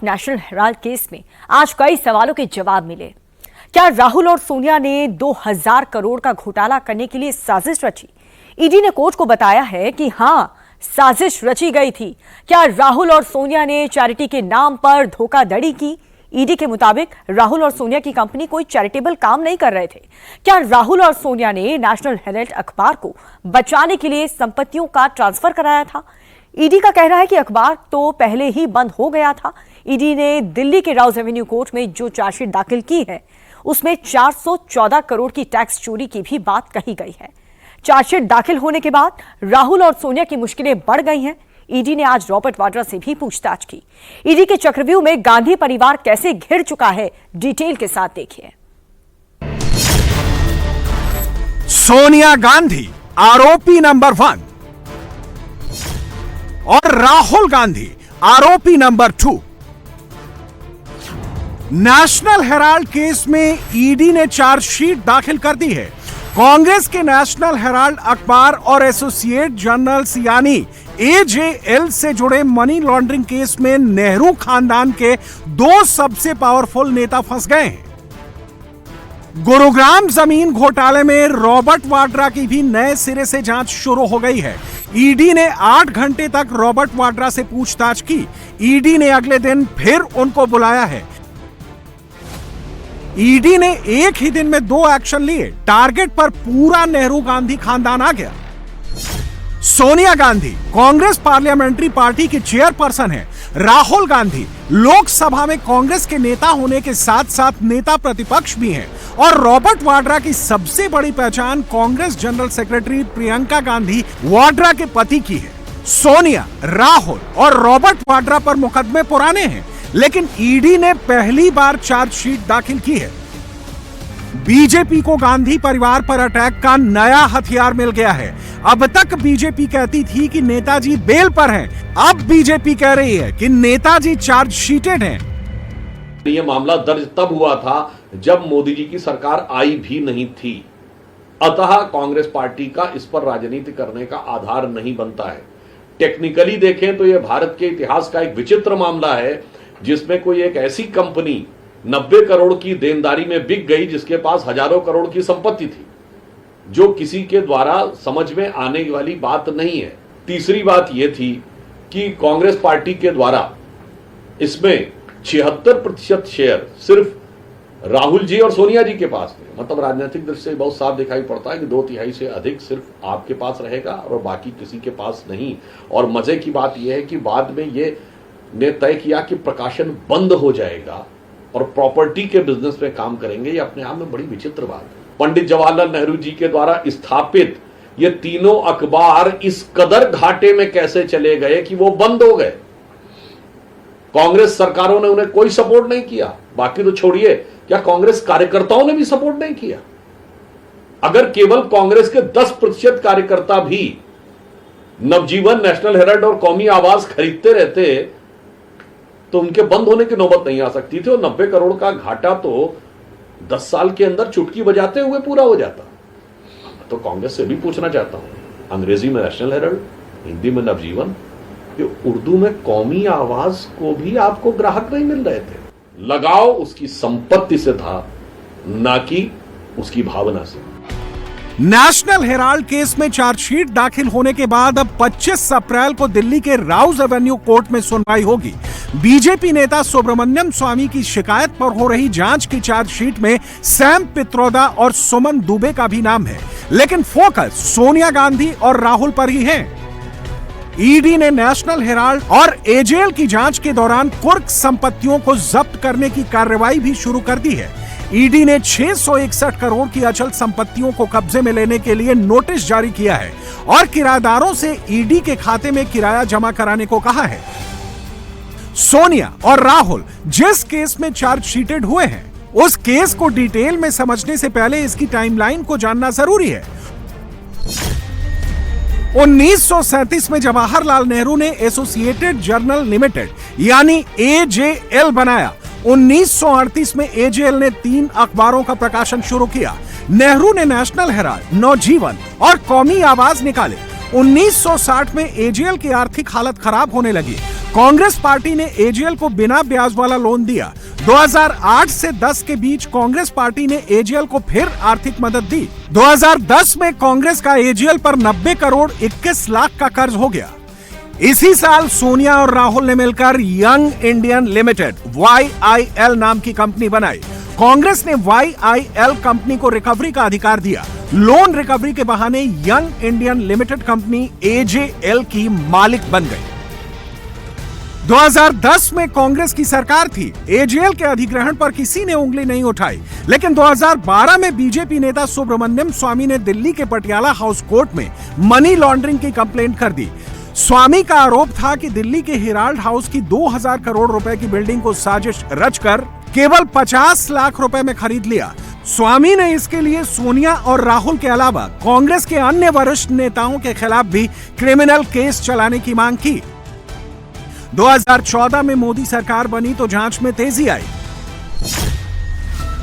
National Herald case में आज कई सवालों के जवाब मिले। क्या राहुल और सोनिया ने 2000 करोड़ का घोटाला करने के लिए साजिश रची? ईडी ने कोर्ट को बताया है कि हां, साजिश रची गई थी। क्या राहुल और सोनिया ने चैरिटी के नाम पर धोखाधड़ी की? ईडी के मुताबिक राहुल और सोनिया की कंपनी कोई चैरिटेबल काम नहीं कर रहे थे। क्या राहुल और सोनिया ने नेशनल हेराल्ड अखबार को बचाने के लिए संपत्तियों का ट्रांसफर कराया था? ईडी का कहना है कि अखबार तो पहले ही बंद हो गया था। ईडी ने दिल्ली के राउज एवेन्यू कोर्ट में जो चार्जशीट दाखिल की है उसमें 414 करोड़ की टैक्स चोरी की भी बात कही गई है। चार्जशीट दाखिल होने के बाद राहुल और सोनिया की मुश्किलें बढ़ गई हैं। ईडी ने आज रॉबर्ट वाड्रा से भी पूछताछ की। ईडी के चक्रव्यूह में गांधी परिवार कैसे घिर चुका है, डिटेल के साथ देखिए। सोनिया गांधी आरोपी नंबर 1 और राहुल गांधी आरोपी नंबर 2। नेशनल हेराल्ड केस में ईडी ने चार्जशीट दाखिल कर दी है। कांग्रेस के नेशनल हेराल्ड अखबार और एसोसिएट जर्नल्स यानी एजेएल से जुड़े मनी लॉन्ड्रिंग केस में नेहरू खानदान के 2 सबसे पावरफुल नेता फंस गए हैं। गुरुग्राम जमीन घोटाले में रॉबर्ट वाड्रा की भी नए सिरे से जांच शुरू हो गई है। ईडी ने 8 घंटे तक रॉबर्ट वाड्रा से पूछताछ की। ईडी ने अगले दिन फिर उनको बुलाया है। ईडी ने एक ही दिन में 2 एक्शन लिए। टारगेट पर पूरा नेहरू गांधी खानदान आ गया। सोनिया गांधी कांग्रेस पार्लियामेंट्री पार्टी की चेयरपर्सन है। राहुल गांधी लोकसभा में कांग्रेस के नेता होने के साथ साथ नेता प्रतिपक्ष भी हैं और रॉबर्ट वाड्रा की सबसे बड़ी पहचान कांग्रेस जनरल सेक्रेटरी प्रियंका गांधी वाड्रा के पति की है। सोनिया, राहुल और रॉबर्ट वाड्रा पर मुकदमे पुराने हैं, लेकिन ईडी ने पहली बार चार्जशीट दाखिल की है। बीजेपी को गांधी परिवार पर अटैक का नया हथियार मिल गया है। अब तक बीजेपी कहती थी कि नेताजी बेल पर हैं, अब बीजेपी कह रही है कि नेताजी चार्जशीटेड हैं। ये मामला दर्ज तब हुआ था जब मोदी जी की सरकार आई भी नहीं थी, अतः कांग्रेस पार्टी का इस पर राजनीति करने का आधार नहीं बनता है। टेक्निकली देखें तो यह भारत के इतिहास का एक विचित्र मामला है जिसमें कोई एक ऐसी कंपनी 90 करोड़ की देनदारी में बिक गई जिसके पास हजारों करोड़ की संपत्ति थी, जो किसी के द्वारा समझ में आने वाली बात नहीं है। तीसरी बात यह थी कि कांग्रेस पार्टी के द्वारा इसमें 76% शेयर सिर्फ राहुल जी और सोनिया जी के पास थे। मतलब राजनीतिक दृष्टि से बहुत साफ दिखाई पड़ता है कि 2/3 से अधिक सिर्फ आपके पास रहेगा और बाकी किसी के पास नहीं। और मजे की बात यह है कि बाद में ये ने तय किया कि प्रकाशन बंद हो जाएगा और प्रॉपर्टी के बिजनेस में काम करेंगे। ये अपने आप में बड़ी विचित्र बात है। पंडित जवाहरलाल नेहरू जी के द्वारा स्थापित ये तीनों अखबार इस कदर घाटे में कैसे चले गए कि वो बंद हो गए। कांग्रेस सरकारों ने उन्हें कोई सपोर्ट नहीं किया। बाकी तो छोड़िए, क्या कांग्रेस कार्यकर्ताओं ने भी सपोर्ट नहीं किया? अगर केवल कांग्रेस के 10% कार्यकर्ता भी नवजीवन, नेशनल हेराल्ड और कौमी आवाज खरीदते रहते तो उनके बंद होने की नौबत नहीं आ सकती थी और 90 करोड़ का घाटा तो 10 साल के अंदर चुटकी बजाते हुए पूरा हो जाता। तो कांग्रेस से भी पूछना चाहता हूं, अंग्रेजी में नेशनल हेराल्ड, हिंदी में नवजीवन, ये उर्दू में कौमी आवाज को भी आपको ग्राहक नहीं मिल रहे थे। लगाव उसकी संपत्ति से था, ना कि उसकी भावना से। नेशनल हेराल्ड केस में चार्जशीट दाखिल होने के बाद अब 25 अप्रैल को दिल्ली के राउज एवेन्यू कोर्ट में सुनवाई होगी। बीजेपी नेता सुब्रमण्यम स्वामी की शिकायत पर हो रही जांच की चार्जशीट में सैम पित्रोदा और सुमन दुबे का भी नाम है, लेकिन फोकस सोनिया गांधी और राहुल पर ही है। ईडी ने नेशनल हेराल्ड और एजेएल की जांच के दौरान कुर्क संपत्तियों को जब्त करने की कार्रवाई भी शुरू कर दी है। ईडी ने 661 करोड़ की अचल संपत्तियों को कब्जे में लेने के लिए नोटिस जारी किया है और किराएदारों से ईडी के खाते में किराया जमा कराने को कहा है। सोनिया और राहुल जिस केस में चार्जशीटेड हुए हैं, उस केस को डिटेल में समझने से पहले इसकी टाइमलाइन को जानना जरूरी है। 1937 में जवाहरलाल नेहरू ने एसोसिएटेड जर्नल लिमिटेड यानी एजेएल बनाया। 1938 में एजेएल ने 3 अखबारों का प्रकाशन शुरू किया। नेहरू ने नेशनल हेराल्ड, नवजीवन और कौमी आवाज निकाले। 1960 में एजेएल की आर्थिक हालत खराब होने लगी। कांग्रेस पार्टी ने एजेएल को बिना ब्याज वाला लोन दिया। 2008 से 10 के बीच कांग्रेस पार्टी ने एजेएल को फिर आर्थिक मदद दी। 2010 में कांग्रेस का एजेएल पर 90 करोड़ 21 लाख का कर्ज हो गया। इसी साल सोनिया और राहुल ने मिलकर यंग इंडियन लिमिटेड YIL नाम की कंपनी बनाई। कांग्रेस ने YIL कंपनी को रिकवरी का अधिकार दिया। लोन रिकवरी के बहाने young Indian limited company AJL की मालिक बन गई। 2010 में कांग्रेस की सरकार थी। AJL के अधिग्रहण पर किसी ने उंगली नहीं उठाई, लेकिन 2012 में बीजेपी नेता सुब्रमण्यम स्वामी ने दिल्ली के पटियाला हाउस कोर्ट में मनी लॉन्ड्रिंग की कंप्लेंट कर दी। स्वामी का आरोप था कि दिल्ली के हेराल्ड हाउस की 2000 करोड़ रुपए की बिल्डिंग को साजिश रचकर केवल 50 लाख रुपए में खरीद लिया। स्वामी ने इसके लिए सोनिया और राहुल के अलावा कांग्रेस के अन्य वरिष्ठ नेताओं के खिलाफ भी क्रिमिनल केस चलाने की मांग की। 2014 में मोदी सरकार बनी तो जांच में तेजी आई।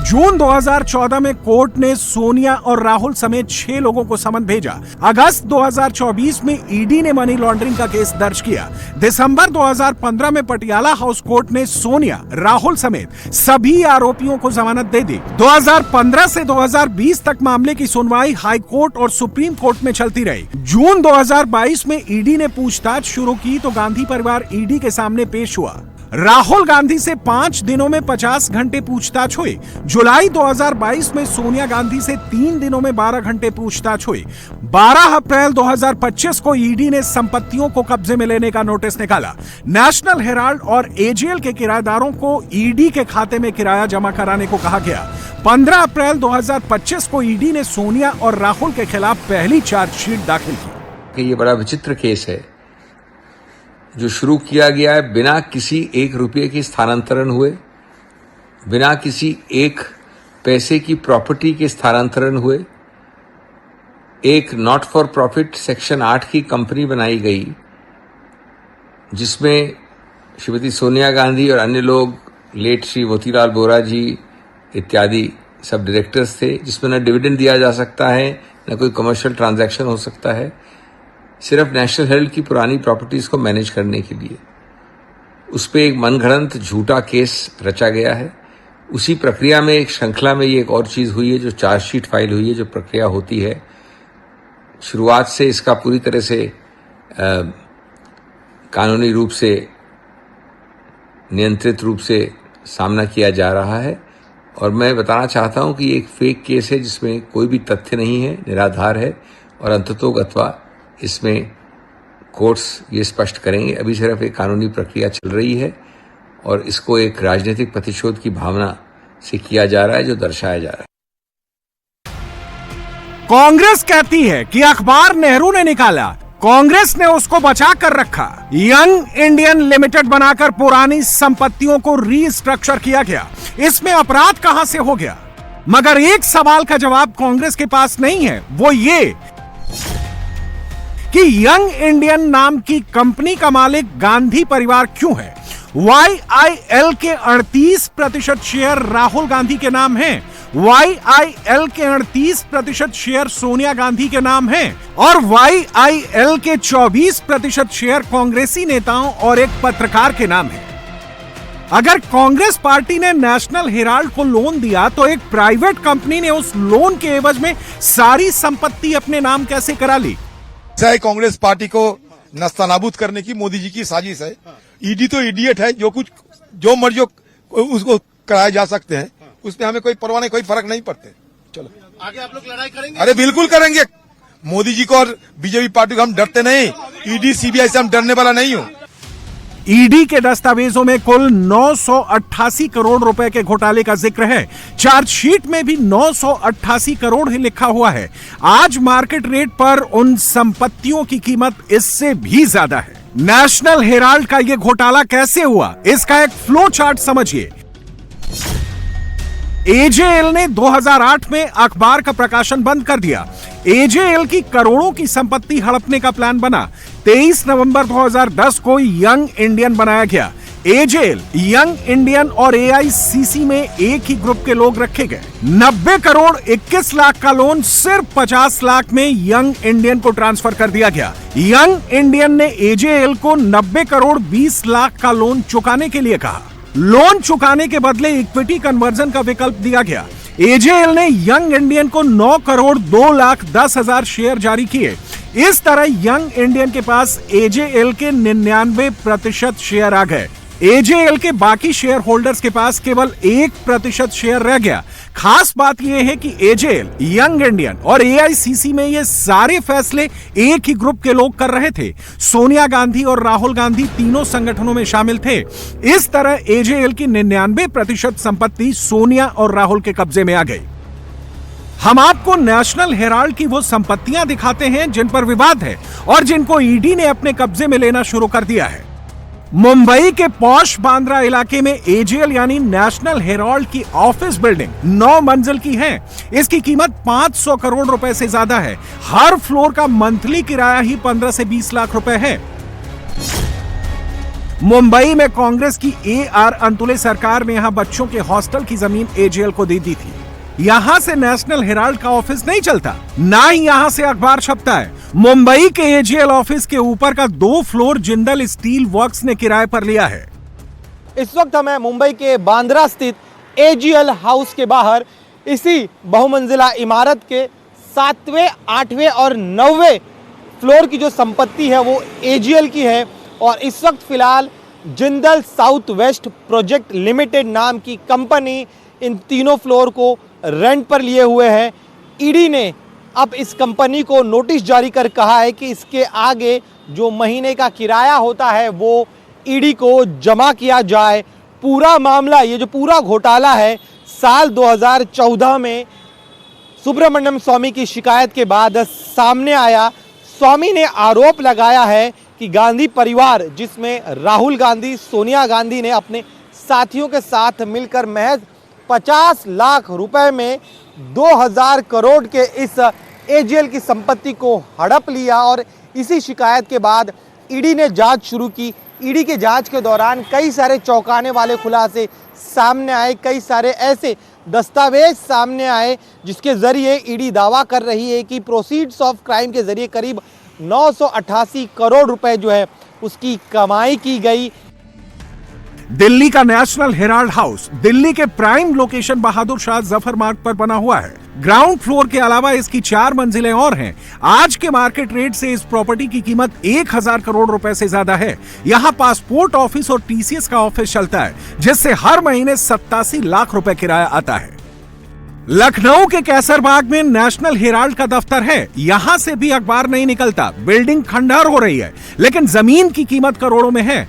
जून 2014 में कोर्ट ने सोनिया और राहुल समेत 6 लोगों को समन भेजा। अगस्त 2024 में ईडी ने मनी लॉन्ड्रिंग का केस दर्ज किया। दिसंबर 2015 में पटियाला हाउस कोर्ट ने सोनिया, राहुल समेत सभी आरोपियों को जमानत दे दी। 2015 से 2020 तक मामले की सुनवाई हाई कोर्ट और सुप्रीम कोर्ट में चलती रही। जून 2022 में ईडी ने पूछताछ शुरू की तो गांधी परिवार ईडी के सामने पेश हुआ। राहुल गांधी से 5 दिनों में 50 घंटे पूछताछ हुई। जुलाई 2022 में सोनिया गांधी से 3 दिनों में 12 घंटे पूछताछ हुई। 12 अप्रैल 2025 को ईडी ने संपत्तियों को कब्जे में लेने का नोटिस निकाला। नेशनल हेराल्ड और AJL के किराएदारों को ईडी के खाते में किराया जमा कराने को कहा गया। 15 अप्रैल 2025 को ईडी ने सोनिया और राहुल के खिलाफ पहली चार्जशीट दाखिल की। ये बड़ा विचित्र केस है जो शुरू किया गया है बिना किसी 1 रुपये की स्थानांतरण हुए, बिना किसी 1 पैसे की प्रॉपर्टी के स्थानांतरण हुए। एक नॉट फॉर प्रॉफिट सेक्शन 8 की कंपनी बनाई गई जिसमें श्रीमती सोनिया गांधी और अन्य लोग, लेट श्री मोतीलाल वोरा जी इत्यादि सब डायरेक्टर्स थे, जिसमें न डिविडेंड दिया जा सकता है न कोई कमर्शियल ट्रांजैक्शन हो सकता है, सिर्फ नेशनल हेराल्ड की पुरानी प्रॉपर्टीज को मैनेज करने के लिए। उस पर एक मनगढ़ंत झूठा केस रचा गया है। उसी प्रक्रिया में एक श्रृंखला में ये एक और चीज़ हुई है जो चार्जशीट फाइल हुई है, जो प्रक्रिया होती है। शुरुआत से इसका पूरी तरह से कानूनी रूप से, नियंत्रित रूप से सामना किया जा रहा है। और मैं बताना चाहता हूं कि ये एक फेक केस है जिसमें कोई भी तथ्य नहीं है, निराधार है और अंततोगत्वा इसमें कोर्ट्स ये स्पष्ट करेंगे। अभी सिर्फ एक कानूनी प्रक्रिया चल रही है और इसको एक राजनीतिक प्रतिशोध की भावना से किया जा रहा है जो दर्शाया जा रहा है। कांग्रेस कहती है कि अखबार नेहरू ने निकाला, कांग्रेस ने उसको बचा कर रखा। यंग इंडियन लिमिटेड बनाकर पुरानी संपत्तियों को रीस्ट्रक्चर किया गया। इसमें अपराध कहां से हो गया? मगर एक सवाल का जवाब कांग्रेस के पास नहीं है, वो ये कि यंग इंडियन नाम की कंपनी का मालिक गांधी परिवार क्यों है। YIL के 38% शेयर राहुल गांधी के नाम हैं। YIL के 38% शेयर सोनिया गांधी के नाम हैं और YIL के 24% शेयर कांग्रेसी नेताओं और एक पत्रकार के नाम हैं। अगर कांग्रेस पार्टी ने नेशनल हेराल्ड को लोन दिया तो एक प्राइवेट कंपनी ने उस लोन के एवज में सारी संपत्ति अपने नाम कैसे करा ली? चाहे कांग्रेस पार्टी को नस्तानाबूद करने की मोदी जी की साजिश है। ईडी तो इडियट है, जो मर्जी उसको कराए जा सकते हैं, उसमें हमें कोई परवाह नहीं, कोई फर्क नहीं पड़ते। चलो आगे आप लोग लड़ाई करेंगे? अरे बिल्कुल करेंगे। मोदी जी को और बीजेपी पार्टी को हम डरते नहीं। ईडी सीबीआई से हम डरने वाला नहीं हूँ। ईडी के दस्तावेजों में कुल 988 करोड़ रुपए के घोटाले का जिक्र है। चार्जशीट में भी 988 करोड़ ही लिखा हुआ है। आज मार्केट रेट पर उन संपत्तियों की कीमत इससे भी ज्यादा है। नेशनल हेराल्ड का यह घोटाला कैसे हुआ, इसका एक फ्लो चार्ट समझिए। AJL ने 2008 में अखबार का प्रकाशन बंद कर दिया। AJL की करोड़ों की संपत्ति हड़पने का प्लान बना। 23 नवंबर 2010 को यंग इंडियन बनाया गया। एजेएल, यंग इंडियन और एआईसीसी में एक ही ग्रुप के लोग रखे गए। 90 करोड़ 21 लाख का लोन सिर्फ 50 लाख में यंग इंडियन को ट्रांसफर कर दिया गया। यंग इंडियन ने एजेएल को 90 करोड़ 20 लाख का लोन चुकाने के लिए कहा। लोन चुकाने के बदले इक्विटी कन्वर्जन का विकल्प दिया गया। एजेएल ने यंग इंडियन को 9 करोड़ 2 लाख 10 हजार शेयर जारी किए। इस तरह यंग इंडियन के पास एजेएल के 99% शेयर आ गए। एजेएल के बाकी शेयर होल्डर्स के पास केवल 1% शेयर रह गया। खास बात यह है कि एजेएल, यंग इंडियन और एआईसीसी में ये सारे फैसले एक ही ग्रुप के लोग कर रहे थे। सोनिया गांधी और राहुल गांधी तीनों संगठनों में शामिल थे। इस तरह एजेएल की 99% संपत्ति सोनिया और राहुल के कब्जे में आ गई। हम आपको नेशनल हेराल्ड की वो संपत्तियां दिखाते हैं जिन पर विवाद है और जिनको ईडी ने अपने कब्जे में लेना शुरू कर दिया है। मुंबई के पॉश बांद्रा इलाके में एजेएल यानी नेशनल हेराल्ड की ऑफिस बिल्डिंग 9 मंजिल की है। इसकी कीमत 500 करोड़ रुपए से ज्यादा है। हर फ्लोर का मंथली किराया ही 15 से 20 लाख रुपए है। मुंबई में कांग्रेस की AR अंतुले सरकार ने यहां बच्चों के हॉस्टल की जमीन एजेएल को दे दी थी। यहां से नेशनल हेराल्ड का ऑफिस नहीं चलता, ना ही यहां से अखबार छपता है। मुंबई के एजेएल ऑफिस के ऊपर का 2 फ्लोर जिंदल स्टील वर्क्स ने किराए पर लिया है। इस वक्त हमें मुंबई के बांद्रा स्थित एजेएल हाउस के बाहर इसी बहुमंजिला इमारत के 7वें, 8वें और 9वें फ्लोर की जो संपत्ति है वो एजेएल की है। और इस वक्त फिलहाल Jindal south west project limited नाम की कंपनी इन तीनों फ्लोर को रेंट पर लिए हुए है। ईडी ने अब इस कंपनी को नोटिस जारी कर कहा है कि इसके आगे जो महीने का किराया होता है वो ईडी को जमा किया जाए। पूरा मामला, ये जो पूरा घोटाला है, साल 2014 में सुब्रमण्यम स्वामी की शिकायत के बाद सामने आया। स्वामी ने आरोप लगाया है कि गांधी परिवार, जिसमें राहुल गांधी, सोनिया गांधी ने अपने साथियों के साथ मिलकर महज 50 लाख रुपए में 2000 करोड़ के इस एजेएल की संपत्ति को हड़प लिया। और इसी शिकायत के बाद ईडी ने जांच शुरू की। ईडी के जांच के दौरान कई सारे चौंकाने वाले खुलासे सामने आए, कई सारे ऐसे दस्तावेज सामने आए जिसके जरिए ईडी दावा कर रही है कि प्रोसीड्स ऑफ क्राइम के जरिए करीब 988 करोड़ रुपए जो है उसकी कमाई की गई। दिल्ली का नेशनल हेराल्ड हाउस दिल्ली के प्राइम लोकेशन बहादुर शाह जफर मार्ग पर बना हुआ है। ग्राउंड फ्लोर के अलावा इसकी 4 मंजिलें और हैं। आज के मार्केट रेट से इस प्रॉपर्टी की कीमत 1000 करोड़ रुपए से ज्यादा है। यहाँ पासपोर्ट ऑफिस और टीसीएस का ऑफिस चलता है, जिससे हर महीने 87 लाख रुपए किराया आता है। लखनऊ के कैसरबाग में नेशनल हेराल्ड का दफ्तर है। यहां से भी अखबार नहीं निकलता। बिल्डिंग खंडहर हो रही है, लेकिन जमीन की कीमत करोड़ों में है।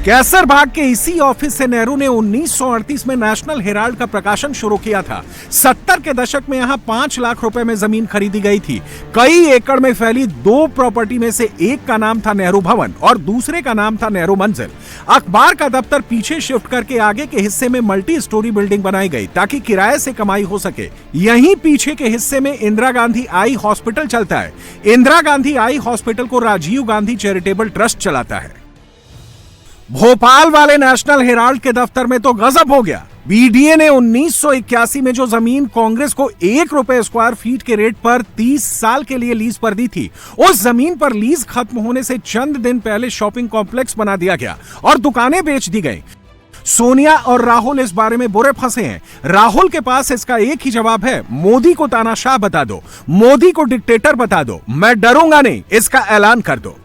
कैसरबाग के इसी ऑफिस से नेहरू ने 1938 में नेशनल हेराल्ड का प्रकाशन शुरू किया था। 70 के दशक में यहां 5 लाख रुपए में जमीन खरीदी गई थी। कई एकड़ में फैली 2 प्रॉपर्टी में से एक का नाम था नेहरू भवन और दूसरे का नाम था नेहरू मंजिल। अखबार का दफ्तर पीछे शिफ्ट करके आगे के हिस्से में मल्टी स्टोरी बिल्डिंग बनाई गई ताकि किराए से कमाई हो सके। यहीं पीछे के हिस्से में इंदिरा गांधी आई हॉस्पिटल चलता है। इंदिरा गांधी आई हॉस्पिटल को राजीव गांधी चैरिटेबल ट्रस्ट चलाता है। भोपाल वाले नेशनल हेराल्ड के दफ्तर में तो गजब हो गया। बीडीए ने 1981 में जो जमीन कांग्रेस को 1 रुपए स्क्वायर फीट के रेट पर 30 साल के लिए लीज पर दी थी, उस जमीन पर लीज खत्म होने से चंद दिन पहले शॉपिंग कॉम्प्लेक्स बना दिया गया और दुकानें बेच दी गई। सोनिया और राहुल इस बारे में बुरे फंसे हैं। राहुल के पास इसका एक ही जवाब है, मोदी को तानाशाह बता दो, मोदी को डिक्टेटर बता दो, मैं डरूंगा नहीं, इसका ऐलान कर दो।